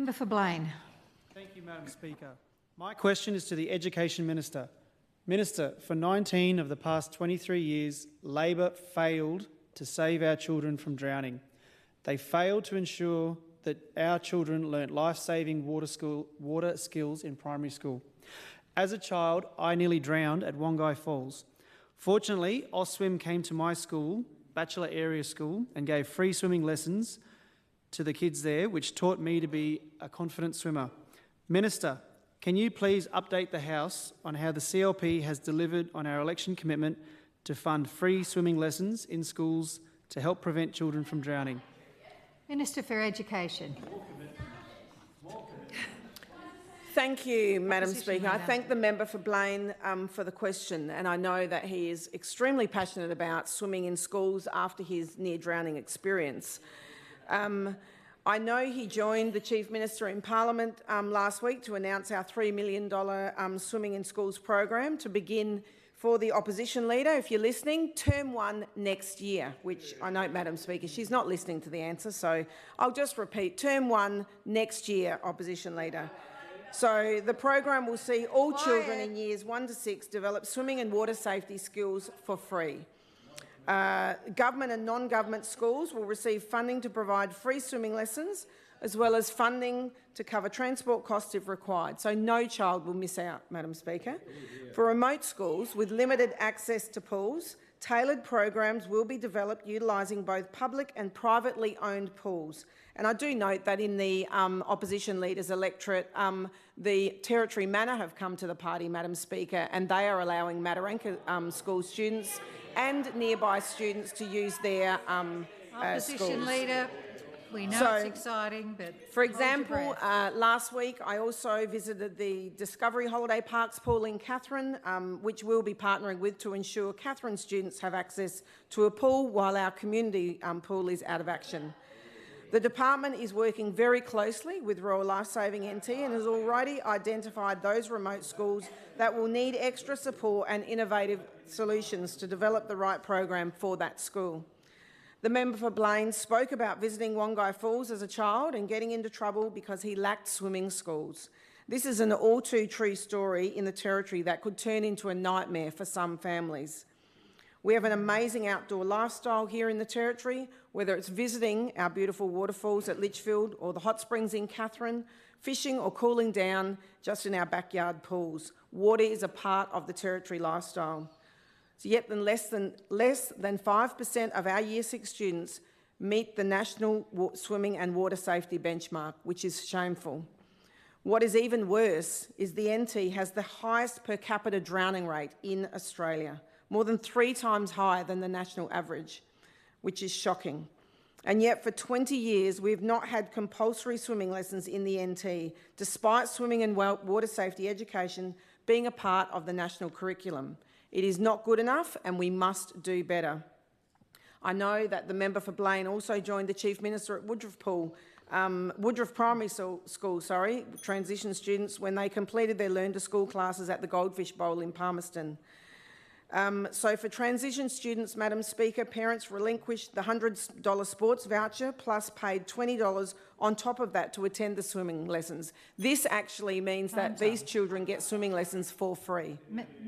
Member for Blaine. Thank you, Madam Speaker. My question is to the Education Minister. Minister, for 19 of the past 23 years, Labor failed to save our children from drowning. They failed to ensure that our children learnt life-saving water skills in primary school. As a child, I nearly drowned at Wongai Falls. Fortunately, Oswim came to my school, Bachelor Area School, and gave free swimming lessons to the kids there, which taught me to be a confident swimmer. Minister, can you please update the House on how the CLP has delivered on our election commitment to fund free swimming lessons in schools to help prevent children from drowning? Minister for Education. Thank you, Madam Speaker. I thank the member for Blaine for the question, and I know that he is extremely passionate about swimming in schools after his near-drowning experience. I know he joined the Chief Minister in Parliament last week to announce our $3 million Swimming in Schools program to begin for the opposition leader. If you're listening, term 1 next year, which I note, Madam Speaker, she's not listening to the answer, so I'll just repeat, term 1 next year, opposition leader. So the program will see all children in years 1 to 6 develop swimming and water safety skills for free. Government and non-government schools will receive funding to provide free swimming lessons, as well as funding to cover transport costs if required. So no child will miss out, Madam Speaker. For remote schools with limited access to pools, tailored programs will be developed utilising both public and privately owned pools. And I do note that in the opposition leader's electorate, the Territory Manor have come to the party, Madam Speaker, and they are allowing Mataranka school students and nearby students to use their Opposition schools. Leader, we know it's exciting, but for example, last week I also visited the Discovery Holiday Parks pool in Katherine, which we'll be partnering with to ensure Katherine students have access to a pool while our community pool is out of action. The department is working very closely with Royal Lifesaving NT and has already identified those remote schools that will need extra support and innovative solutions to develop the right program for that school. The member for Blaine spoke about visiting Wongai Falls as a child and getting into trouble because he lacked swimming schools. This is an all too true story in the Territory that could turn into a nightmare for some families. We have an amazing outdoor lifestyle here in the Territory, whether it's visiting our beautiful waterfalls at Litchfield or the hot springs in Katherine, fishing or cooling down just in our backyard pools. Water is a part of the Territory lifestyle. So yet less than 5% of our Year 6 students meet the National Swimming and Water Safety benchmark, which is shameful. What is even worse is the NT has the highest per capita drowning rate in Australia, more than 3 times higher than the national average, which is shocking. And yet for 20 years, we've not had compulsory swimming lessons in the NT, despite swimming and water safety education being a part of the national curriculum. It is not good enough and we must do better. I know that the member for Blaine also joined the Chief Minister at Woodruff Primary School, transition students, when they completed their Learn to School classes at the Goldfish Bowl in Palmerston. So for transition students, Madam Speaker, parents relinquished the $100 sports voucher plus paid $20 on top of that to attend the swimming lessons. This actually means that these children get swimming lessons for free.